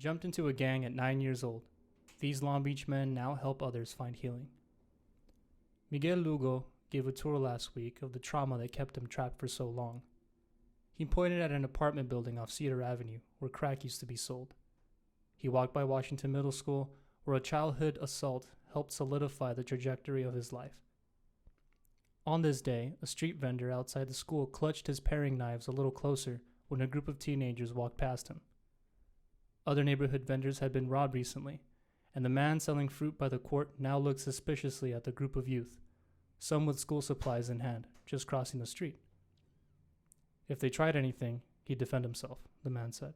Jumped into a gang at 9 years old. These Long Beach men now help others find healing. Miguel Lugo gave a tour last week of the trauma that kept him trapped for so long. He pointed at an apartment building off Cedar Avenue where crack used to be sold. He walked by Washington Middle School where a childhood assault helped solidify the trajectory of his life. On this day, a street vendor outside the school clutched his paring knives a little closer when a group of teenagers walked past him. Other neighborhood vendors had been robbed recently, and the man selling fruit by the quart now looked suspiciously at the group of youth, some with school supplies in hand, just crossing the street. If they tried anything, he'd defend himself, the man said.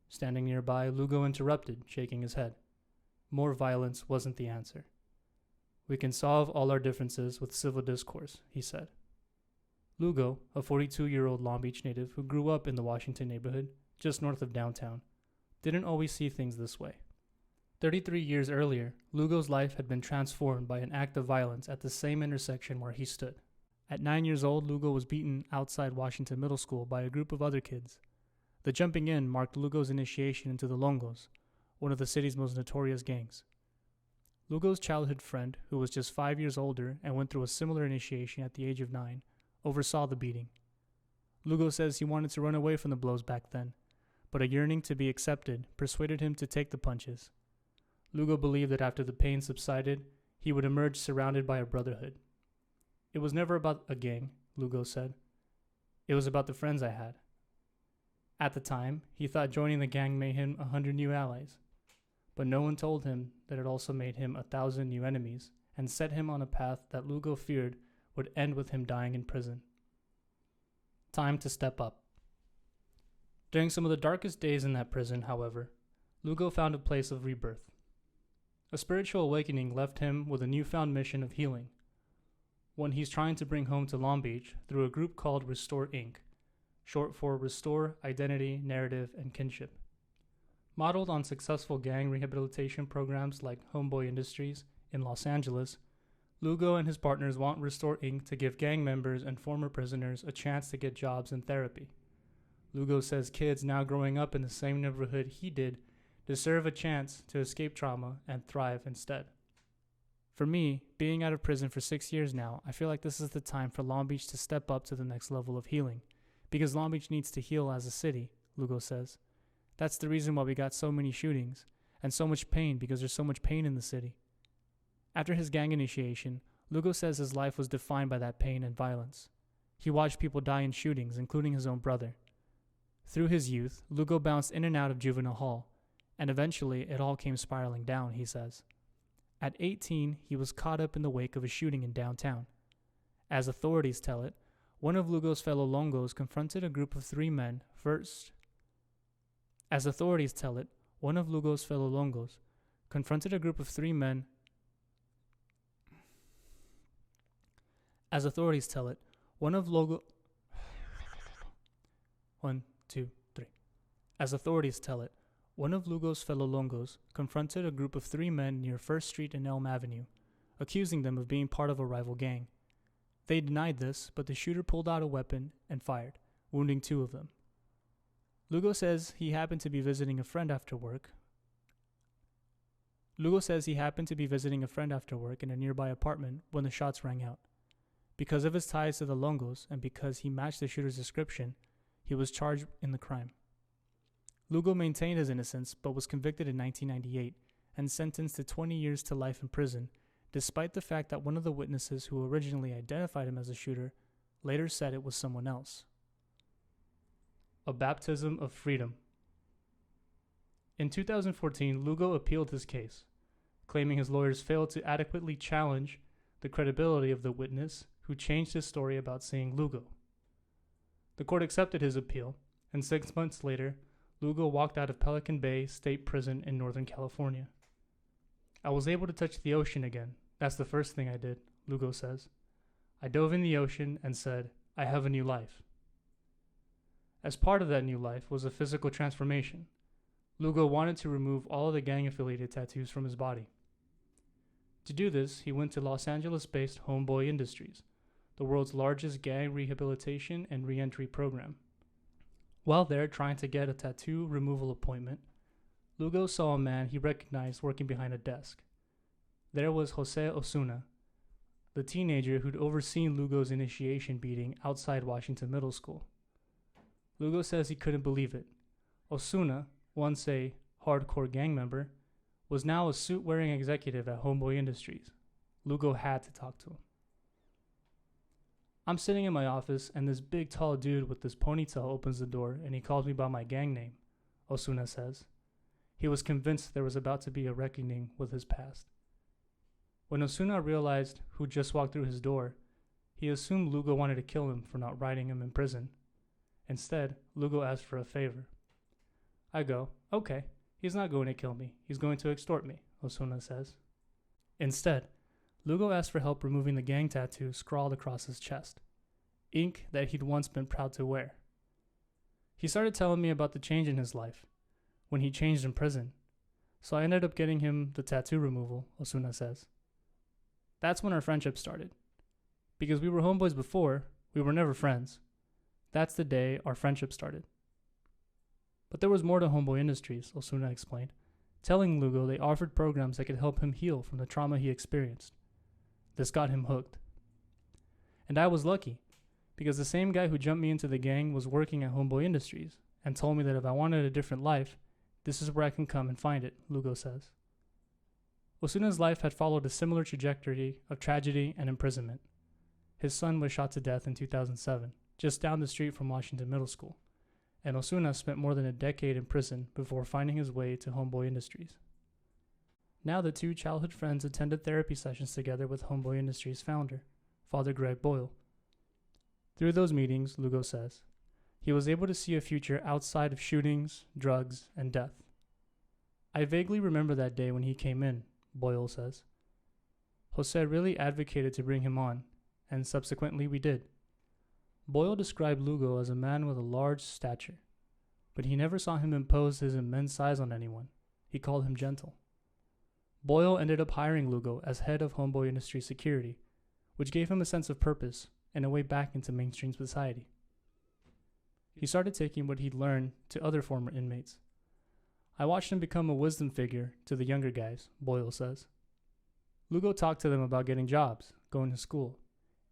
Standing nearby, Lugo interrupted, shaking his head. More violence wasn't the answer. We can solve all our differences with civil discourse, he said. Lugo, a 42-year-old Long Beach native who grew up in the Washington neighborhood, just north of downtown, didn't always see things this way. 33 years earlier, Lugo's life had been transformed by an act of violence at the same intersection where he stood. At 9 years old, Lugo was beaten outside Washington Middle School by a group of other kids. The jumping in marked Lugo's initiation into the Longos, one of the city's most notorious gangs. Lugo's childhood friend, who was just 5 years older and went through a similar initiation at the age of 9, oversaw the beating. Lugo says he wanted to run away from the blows back then, but a yearning to be accepted persuaded him to take the punches. Lugo believed that after the pain subsided, he would emerge surrounded by a brotherhood. It was never about a gang, Lugo said. It was about the friends I had. At the time, he thought joining the gang made him 100 new allies, but no one told him that it also made him 1,000 new enemies and set him on a path that Lugo feared would end with him dying in prison. Time to step up. During some of the darkest days in that prison, however, Lugo found a place of rebirth. A spiritual awakening left him with a newfound mission of healing, one he's trying to bring home to Long Beach through a group called Restore Inc., short for Restore, Identity, Narrative, and Kinship. Modeled on successful gang rehabilitation programs like Homeboy Industries in Los Angeles, Lugo and his partners want Restore Inc. to give gang members and former prisoners a chance to get jobs and therapy. Lugo says kids now growing up in the same neighborhood he did deserve a chance to escape trauma and thrive instead. For me, being out of prison for 6 years now, I feel like this is the time for Long Beach to step up to the next level of healing, because Long Beach needs to heal as a city, Lugo says. That's the reason why we got so many shootings and so much pain, because there's so much pain in the city. After his gang initiation, Lugo says his life was defined by that pain and violence. He watched people die in shootings, including his own brother. Through his youth, Lugo bounced in and out of juvenile hall, and eventually it all came spiraling down, he says. At 18, he was caught up in the wake of a shooting in downtown. As authorities tell it, one of Lugo's fellow Longos confronted a group of three men first. As authorities tell it, one of Lugo's fellow Longos confronted a group of three men. As authorities tell it, one of Lugo's fellow Longos confronted a group of three men near First Street and Elm Avenue, accusing them of being part of a rival gang. They denied this, but the shooter pulled out a weapon and fired, wounding two of them. Lugo says he happened to be visiting a friend after work. in a nearby apartment when the shots rang out. Because of his ties to the Longos and because he matched the shooter's description, he was charged in the crime. Lugo maintained his innocence but was convicted in 1998 and sentenced to 20 years to life in prison, despite the fact that one of the witnesses who originally identified him as a shooter later said it was someone else. A baptism of freedom. In 2014, Lugo appealed his case, claiming his lawyers failed to adequately challenge the credibility of the witness who changed his story about seeing Lugo. The court accepted his appeal, and 6 months later, Lugo walked out of Pelican Bay State Prison in Northern California. I was able to touch the ocean again. That's the first thing I did, Lugo says. I dove in the ocean and said, I have a new life. As part of that new life was a physical transformation. Lugo wanted to remove all of the gang-affiliated tattoos from his body. To do this, he went to Los Angeles-based Homeboy Industries, the world's largest gang rehabilitation and re-entry program. While there trying to get a tattoo removal appointment, Lugo saw a man he recognized working behind a desk. There was Jose Osuna, the teenager who'd overseen Lugo's initiation beating outside Washington Middle School. Lugo says he couldn't believe it. Osuna, once a hardcore gang member, was now a suit-wearing executive at Homeboy Industries. Lugo had to talk to him. I'm sitting in my office, and this big tall dude with this ponytail opens the door, and he calls me by my gang name, Osuna says. He was convinced there was about to be a reckoning with his past. When Osuna realized who just walked through his door, he assumed Lugo wanted to kill him for not writing him in prison. Instead, Lugo asked for a favor. I go, okay, he's not going to kill me. He's going to extort me, Osuna says. Instead, Lugo asked for help removing the gang tattoo scrawled across his chest, ink that he'd once been proud to wear. He started telling me about the change in his life, when he changed in prison, so I ended up getting him the tattoo removal, Osuna says. That's when our friendship started. Because we were homeboys before, we were never friends. That's the day our friendship started. But there was more to Homeboy Industries, Osuna explained, telling Lugo they offered programs that could help him heal from the trauma he experienced. This got him hooked. And I was lucky, because the same guy who jumped me into the gang was working at Homeboy Industries and told me that if I wanted a different life, this is where I can come and find it, Lugo says. Osuna's life had followed a similar trajectory of tragedy and imprisonment. His son was shot to death in 2007, just down the street from Washington Middle School, and Osuna spent more than a decade in prison before finding his way to Homeboy Industries. Now the two childhood friends attended therapy sessions together with Homeboy Industries founder, Father Greg Boyle. Through those meetings, Lugo says, he was able to see a future outside of shootings, drugs, and death. I vaguely remember that day when he came in, Boyle says. Jose really advocated to bring him on, and subsequently we did. Boyle described Lugo as a man with a large stature, but he never saw him impose his immense size on anyone. He called him gentle. Boyle ended up hiring Lugo as head of Homeboy Industry Security, which gave him a sense of purpose and a way back into mainstream society. He started taking what he'd learned to other former inmates. I watched him become a wisdom figure to the younger guys, Boyle says. Lugo talked to them about getting jobs, going to school,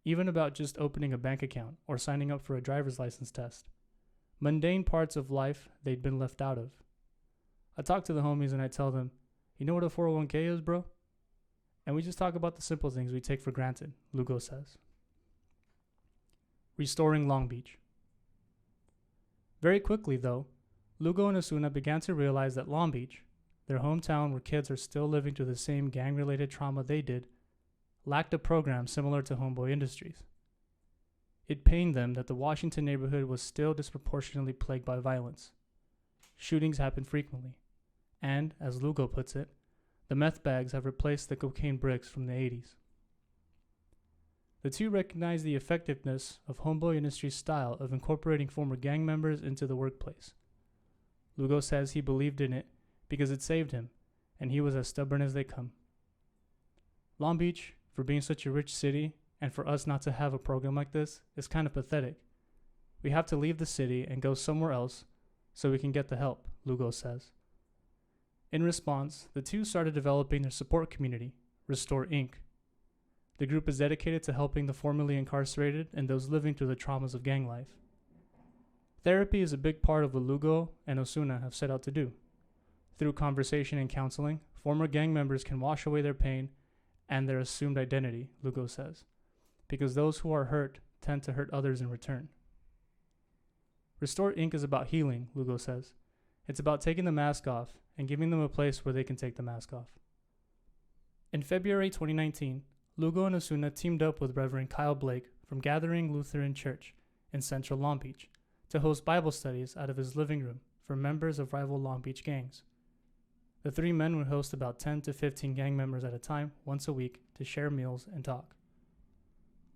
even about just opening a bank account or signing up for a driver's license test. Mundane parts of life they'd been left out of. I talk to the homies and I tell them, you know what a 401k is, bro? And we just talk about the simple things we take for granted, Lugo says. Restoring Long Beach. Very quickly, though, Lugo and Osuna began to realize that Long Beach, their hometown where kids are still living through the same gang-related trauma they did, lacked a program similar to Homeboy Industries. It pained them that the Washington neighborhood was still disproportionately plagued by violence. Shootings happen frequently, and, as Lugo puts it, the meth bags have replaced the cocaine bricks from the 80s. The two recognize the effectiveness of Homeboy Industries' style of incorporating former gang members into the workplace. Lugo says he believed in it because it saved him, and he was as stubborn as they come. Long Beach, for being such a rich city, and for us not to have a program like this, is kind of pathetic. We have to leave the city and go somewhere else so we can get the help, Lugo says. In response, the two started developing their support community, Restore Inc. The group is dedicated to helping the formerly incarcerated and those living through the traumas of gang life. Therapy is a big part of what Lugo and Osuna have set out to do. Through conversation and counseling, former gang members can wash away their pain and their assumed identity, Lugo says, because those who are hurt tend to hurt others in return. Restore Inc. is about healing, Lugo says. It's about taking the mask off and giving them a place where they can take the mask off. In February 2019, Lugo and Osuna teamed up with Reverend Kyle Blake from Gathering Lutheran Church in Central Long Beach to host Bible studies out of his living room for members of rival Long Beach gangs. The three men would host about 10 to 15 gang members at a time once a week to share meals and talk.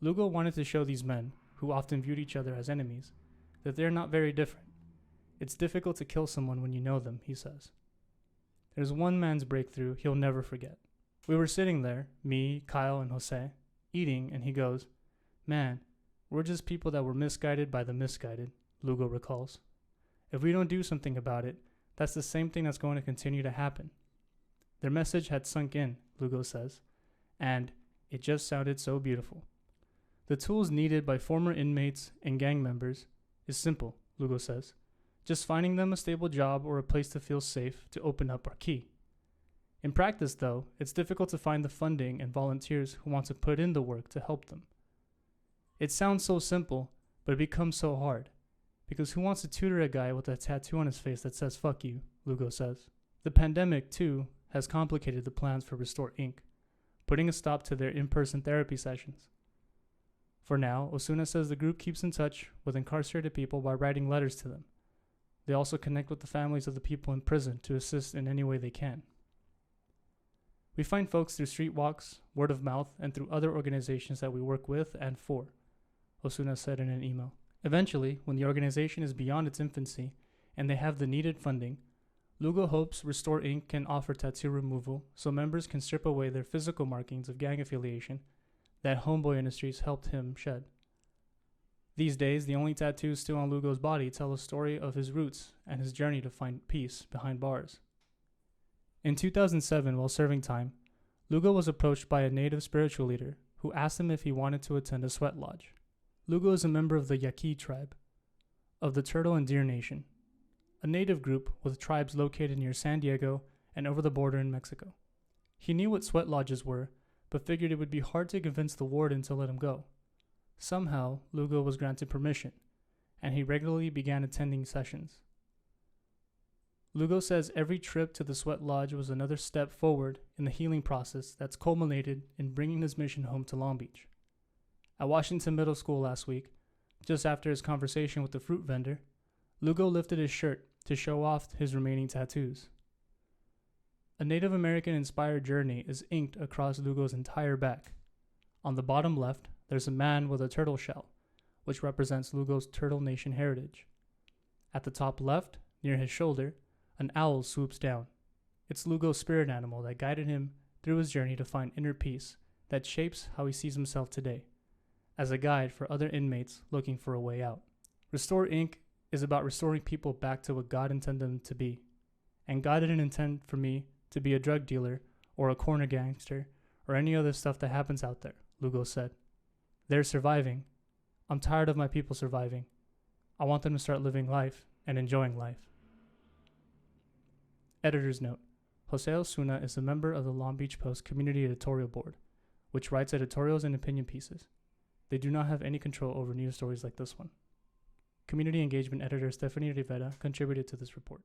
Lugo wanted to show these men, who often viewed each other as enemies, that they're not very different. It's difficult to kill someone when you know them, he says. There's one man's breakthrough he'll never forget. We were sitting there, me, Kyle, and Jose, eating, and he goes, "Man, we're just people that were misguided by the misguided," Lugo recalls. "If we don't do something about it, That's the same thing that's going to continue to happen. Their message had sunk in, Lugo says, and it just sounded so beautiful. The tools needed by former inmates and gang members is simple, Lugo says. Just finding them a stable job or a place to feel safe to open up are key. In practice, though, it's difficult to find the funding and volunteers who want to put in the work to help them. It sounds so simple, but it becomes so hard. Because who wants to tutor a guy with a tattoo on his face that says fuck you, Lugo says. The pandemic, too, has complicated the plans for Restore Inc., putting a stop to their in-person therapy sessions. For now, Osuna says the group keeps in touch with incarcerated people by writing letters to them. They also connect with the families of the people in prison to assist in any way they can. We find folks through street walks, word of mouth, and through other organizations that we work with and for, Osuna said in an email. Eventually, when the organization is beyond its infancy and they have the needed funding, Lugo hopes Restore Inc. can offer tattoo removal so members can strip away their physical markings of gang affiliation that Homeboy Industries helped him shed. These days, the only tattoos still on Lugo's body tell a story of his roots and his journey to find peace behind bars. In 2007, while serving time, Lugo was approached by a native spiritual leader who asked him if he wanted to attend a sweat lodge. Lugo is a member of the Yaqui tribe of the Turtle and Deer Nation, a native group with tribes located near San Diego and over the border in Mexico. He knew what sweat lodges were, but figured it would be hard to convince the warden to let him go. Somehow, Lugo was granted permission, and he regularly began attending sessions. Lugo says every trip to the sweat lodge was another step forward in the healing process that's culminated in bringing his mission home to Long Beach. At Washington Middle School last week, just after his conversation with the fruit vendor, Lugo lifted his shirt to show off his remaining tattoos. A Native American-inspired journey is inked across Lugo's entire back. On the bottom left, there's a man with a turtle shell, which represents Lugo's Turtle Nation heritage. At the top left, near his shoulder, an owl swoops down. It's Lugo's spirit animal that guided him through his journey to find inner peace that shapes how he sees himself today, as a guide for other inmates looking for a way out. Restore Inc. is about restoring people back to what God intended them to be. And God didn't intend for me to be a drug dealer or a corner gangster or any other stuff that happens out there, Lugo said. They're surviving. I'm tired of my people surviving. I want them to start living life and enjoying life. Editor's note: Jose Osuna is a member of the Long Beach Post Community Editorial Board, which writes editorials and opinion pieces. They do not have any control over news stories like this one. Community Engagement Editor Stephanie Rivera contributed to this report.